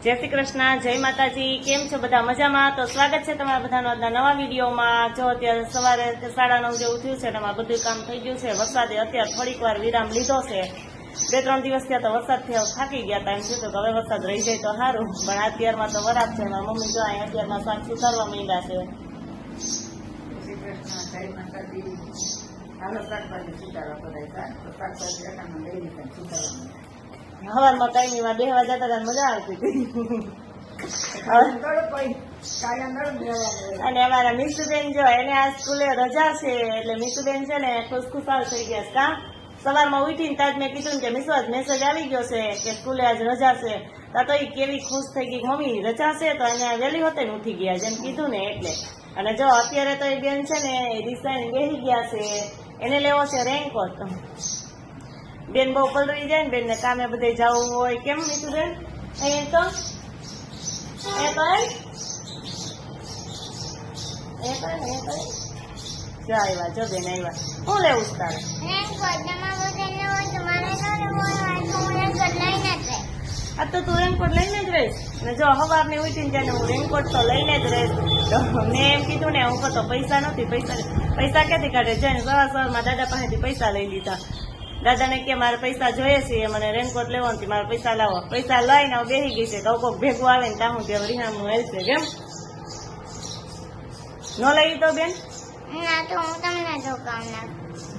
જય શ્રી કૃષ્ણ, જય માતાજી। કેમ છો બધા? મજામાં? તો સ્વાગત છે તમારા બધાનો આજના નવા વિડીયોમાં। જો અત્યારે સવારે 9:30 જેવું થયું છે અને અમારું બધું કામ થઈ ગયું છે। વરસાદે અત્યારે થોડીક વાર વિરામ લીધો છે। 2-3 દિવસ થયા તો વરસાદથી થાકી ગયા હતા, એમ થયું કે હવે વરસાદ રહી જાય તો સારું, પણ અત્યારમાં તો વરાપ છે। મારા મમ્મી જો અહીં અત્યારમાં શાક સુધારવા માંડ્યા છે। હવારમાં કઈ માં બેહવા જતા હતા, મજા આવતી હતી। અને અમારા મીસુબેન જો એને આ સ્કૂલે રજા છે એટલે મીસુબેન છે ને ખુશખુશાલ થઈ ગયા। કા સવારમાં ઉઠીને તાજ મેં કીધું કે મીસુ આજ મેસેજ આવી ગયો છે કે સ્કૂલે આજ રજા છે, તો એ કેવી ખુશ થઈ ગઈ, મમ્મી રજા છે તો અહીંયા વહેલી હોતે ને ઉઠી ગયા જેમ કીધું ને એટલે। અને જો અત્યારે તો એ બેન છે ને રિસાઈને બેસી ગયા છે, એને લેવો છે રેનકોટ। બેન બહુ પલળી જાય ને, બેન ને કામે બધે જવું હોય, કેમ મીઠું બેન? અહીંયા જો આવ્યા, જો બેન આવ્યા। શું લેવું છે તારે? આ તો તું રેનકોટ લઈને જ રહીશ ને? જો સવારની ઉઠીને ત્યારે હું રેનકોટ તો લઈને જ રહીશ। તો મેં એમ કીધું ને હું તો પૈસા નથી, પૈસા ક્યાંથી કાઢે? જઈને સવારમાં દાદા પાસેથી પૈસા લઈ લીધા। દાદાને કે મારે પૈસા જોઈએ છે, મને રેનકોટ લેવો નથી, મારે પૈસા લાવો। પૈસા લઈને બેસી ગઈ છે, તો કોઈક ભેગું આવે ને ત્યાં ત્યાં રીહામનું હેલશે, કેમ ન લઈ તો બેન?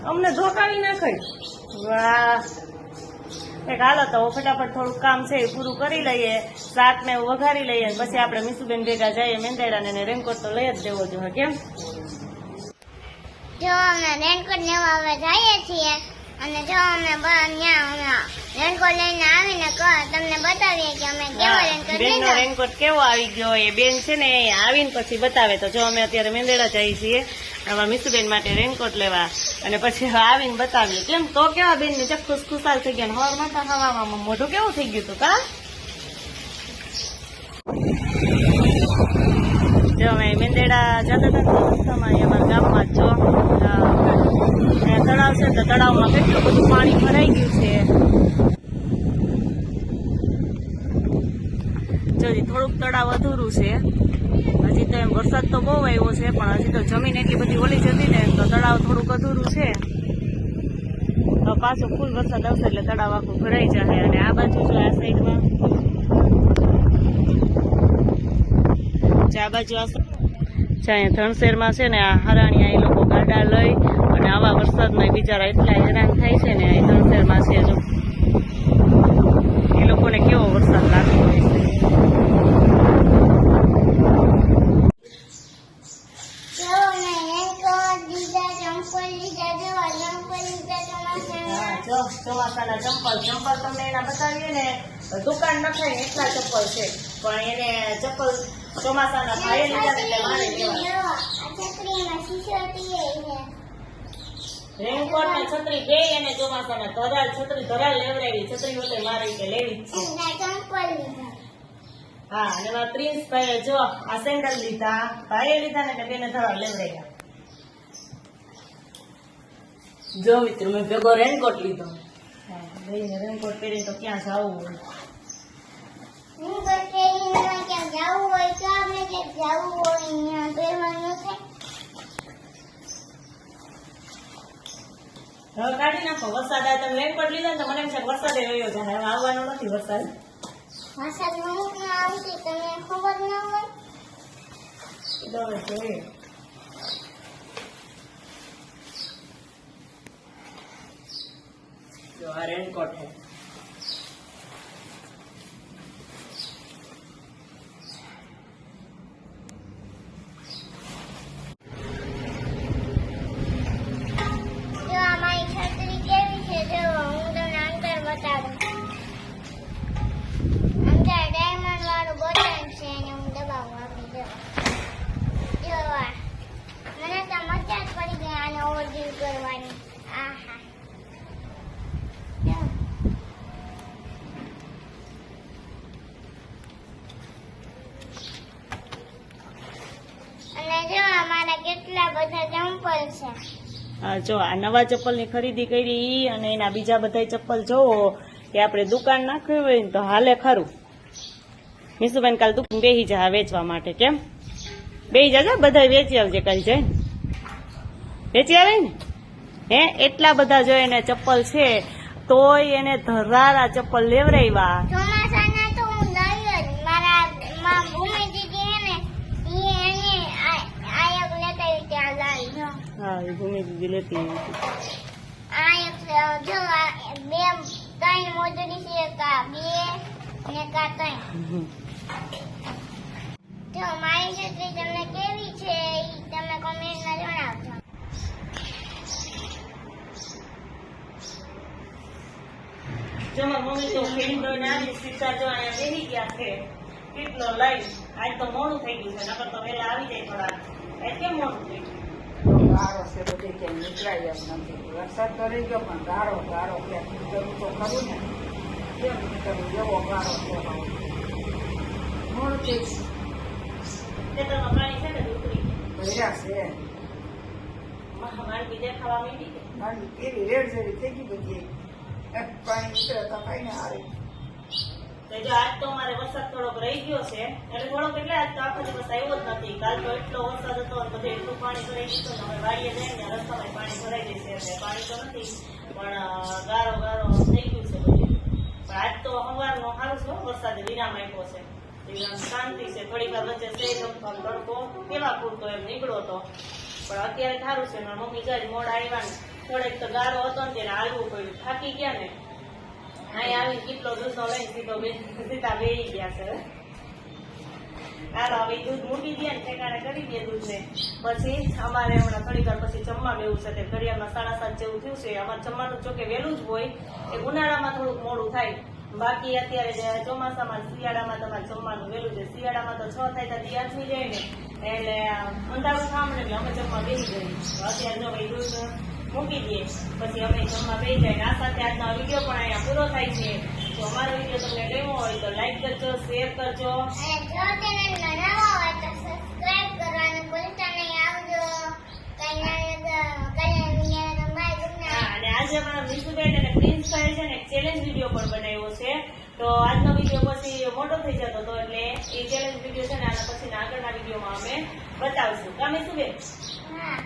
અમને ધોકાવી નાખાય? વાહ! હાલો તો ફટાફટ થોડુંક કામ છે એ પૂરું કરી લઈએ, શાક ને વઘારી લઈએ, પછી આપણે મીસુબેન ભેગા જઈએ મેંદેડા ને રેનકોટ તો લઈ જ દેવો જોઈએ, કેમ? જો અમે રેનકોટ લેવા હવે જઈએ છીએ અને જો અમે રેનકોટ લઈને આવીને તમને બતાવીએ કે અમે કેવો રેનકોટ બેન નો રેનકોટ કેવો આવી ગયો એ બેન છે ને આવીને પછી બતાવે। તો જો અમે અત્યારે મેંદેડા જઈએ છીએ અમારા મીસુબેન માટે રેનકોટ લેવા, અને પછી આવીને બતાવીએ, કેમ? તો કેવા બેન ને ખુશખુશાલ થઈ ગયા, હવામાં તો હવામાં મોઢું કેવું થઈ ગયું હતું, કા? જો અમે મેંદેડા જતા હતા રસ્તામાં અમારા ગામમાં જો તળાવ છે, તો તળાવમાં કેટલું બધું પાણી ભરાઈ ગયું છે। જો થોડુંક તળાવ અધૂરું છે, હજી તો એમ વરસાદ તો બહુ આવ્યો છે, પણ હજી તો જમીન એટલી બધી ઓલી જતી ને તો તળાવ થોડુંક અધૂરું છે। તો પાછો ફૂલ વરસાદ આવશે એટલે તળાવ આખું ભરાઈ જશે। અને આ બાજુ જો આ સાઈડમાં આ બાજુ અહીંયા ધણસેરમાં છે ને આ હરાણીયા એ લોકો ગાડા લઈ અને આવા વરસાદમાં બિચારા એટલા હેરાન થાય છે ને। આ ધણસેરમાં છે જો એ લોકોને કેવો વરસાદ લાગતો હોય છે। ચોમાસાના ચંપલ તમને એના બતાવીએ ને દુકાન નખાય ને એટલા ચપ્પલ છે, પણ એને ચપ્પલ ચોમાસાના ભાઈ લીધા એટલે મારે રેનકોટ ને છત્રી બે એને ચોમાસાના ધરાલ લેવડાવી, છત્રી હોતે મારે કે લેવી જ છે। હા, અને મારા પ્રિન્સ ભાઈ જો આ સેન્ડલ લીધા, ભાઈએ લીધા ને એટલે બેને ધરાલ લેવડાવ્યા। જો મિત્રો મેં ભેગો રેનકોટ લીધો, રેનકોટ પહેરીને તો ક્યાં જવું હોય? હવે કાઢી નાખો, વરસાદ આવે। તમે રેનકોટ લીધા ને તો મને એમ છે વરસાદ રહ્યો છે, હવે આવવાનો નથી વરસાદ। જો આ રેનકોટ है, મને તો મજા જ પડી ગઈ આને ઓવરડ્યુ કરવાની। આહા, અને જો અમારા કેટલા બધા ચંપલ છે। જો આ નવા ચપ્પલની ખરીદી કરી અને એના બીજા બધા ચપ્પલ જોવો કે આપણે દુકાન નાખવી હોય ને તો હાલે ખરું, મીસુબેન કાલ તું બેહી જા વેચવા માટે. કેમ બેહી જાજો, બધા વેચી આવજે કાલ જાય. વેચી આવે ને હે એટલા બધા જો એને ચપ્પલ છે તોય એને ધરારા ચપ્પલ લેવરાવ્યા. ચોમાસાના તો હું લઈ જ મારા ભૂમિ દીદી હે ને એને આયક લેતા આવી ત્યાં લાવી. હા એ ભૂમિ દીદી લેતી આવી હતી. આયક જો બે ત્રણ મોજડી છે, કા બે ને કા ત્રણ. જો મારી છત્રી તમને કેવી છે ઈ તમે કોમેન્ટમાં જણાવજો. જો મારી મમ્મી તો ખેડૂતોને આવી સીધા જો અહીંયા બેસી ગયા છે કેટલો લઈ. આજ તો મોડું થઈ ગયું છે, નકર તો વહેલા આવી જાય થોડા. આજ કેમ મોડું થઈ ગયું? ગારો છે બધી ક્યાંય નીકળાય એમ નથી. વરસાદ તો રહી ગયો પણ ગારો ક્યાંક નીકળવું તો ખરું ને. કેમ નીકળવું એવો ગારો છે. મોડું થઈ ખેતરમાં પાણી છે ને તો ઉતરી ભર્યા છે. ગયા. મારી બીજે ખાવા માંડી ગઈ. મારી કેવી રેડ જેવી થઈ ગઈ બધી. પાણી નીકળે તો કઈ ને આવે. તો જો આજ તો અમારે વરસાદ થોડોક રહી ગયો છે એટલે થોડોક એટલે આજ તો આખો દિવસ આવ્યો જ નથી. કાલ તો એટલો વરસાદ હતો અને બધે એટલું પાણી ભરાઈ ગયું ને અમે વાડીએ જઈએ ને રસ્તામાં પાણી ભરાઈ જશે. એટલે પાણી તો નથી પણ ગારો ગારો થઈ ગયું છે બધું. પણ આજ તો સવારનો સારું છે વરસાદે વિરામ આપ્યો છે. એટલે આમ શાંતિ છે. થોડીક વાર વચ્ચે સેજ તડકો કેવા પૂરતો એમ નીકળો તો પણ અત્યારે સારું છે. મારા મમ્મી જાય મોડા આવ્યા ને થોડેક તો ગારો હતો ને તેને હાલવું પડ્યું. થાકી ગયા ને અહીંયા આવી કેટલો દૂધનો લઈને સીધા બેસી ગયા છે. હાલો હવે દૂધ મૂકી દે ને ઠેકાણે કરી દે દૂધને. પછી અમારે હમણાં થોડીક વાર પછી જમવા બેવું છે. તે ઘડિયાળમાં 7:30 જેવું થયું છે. અમારે જમવાનું જોકે વહેલું જ હોય. એ ઉનાળામાં થોડુંક મોડું થાય. બાકી અત્યારે જે ચોમાસામાં શિયાળામાં તમારે જમવાનું વહેલું છે. શિયાળામાં તો 6 થાય તો તૈયાર થઈ જાય ને એટલે અંધારું થવા મળે એટલે અમે જમવા બેસી જઈએ. અત્યારે જો ભાઈ દૂધ મૂકી દઈએ પછી અમે જમવા બેસી જાય. આ સાથે આજનો વિડીયો પણ અહીંયા પૂરો થાય છે. જો અમારો વિડીયો તમને ગમ્યો હોય તો લાઈક કરજો, શેર કરજો. અને જો ચેનલમાં નવા હોય તો સબસ્ક્રાઇબ કરવાનું ભૂલતા નહીં. આવજો. હા, અને આજે અમારા મીસુબેન અને પ્રિન્સભાઈ છે ને એક ચેલેન્જ વિડીયો પણ બનાવ્યો છે. તો આજનો વિડીયો પછી મોટો થઈ જતો હતો એટલે એ ચેલેન્જ વિડીયો છે ને આના પછી આગળના વિડીયોમાં અમે બતાવશું. કા મીસુબેન? હા.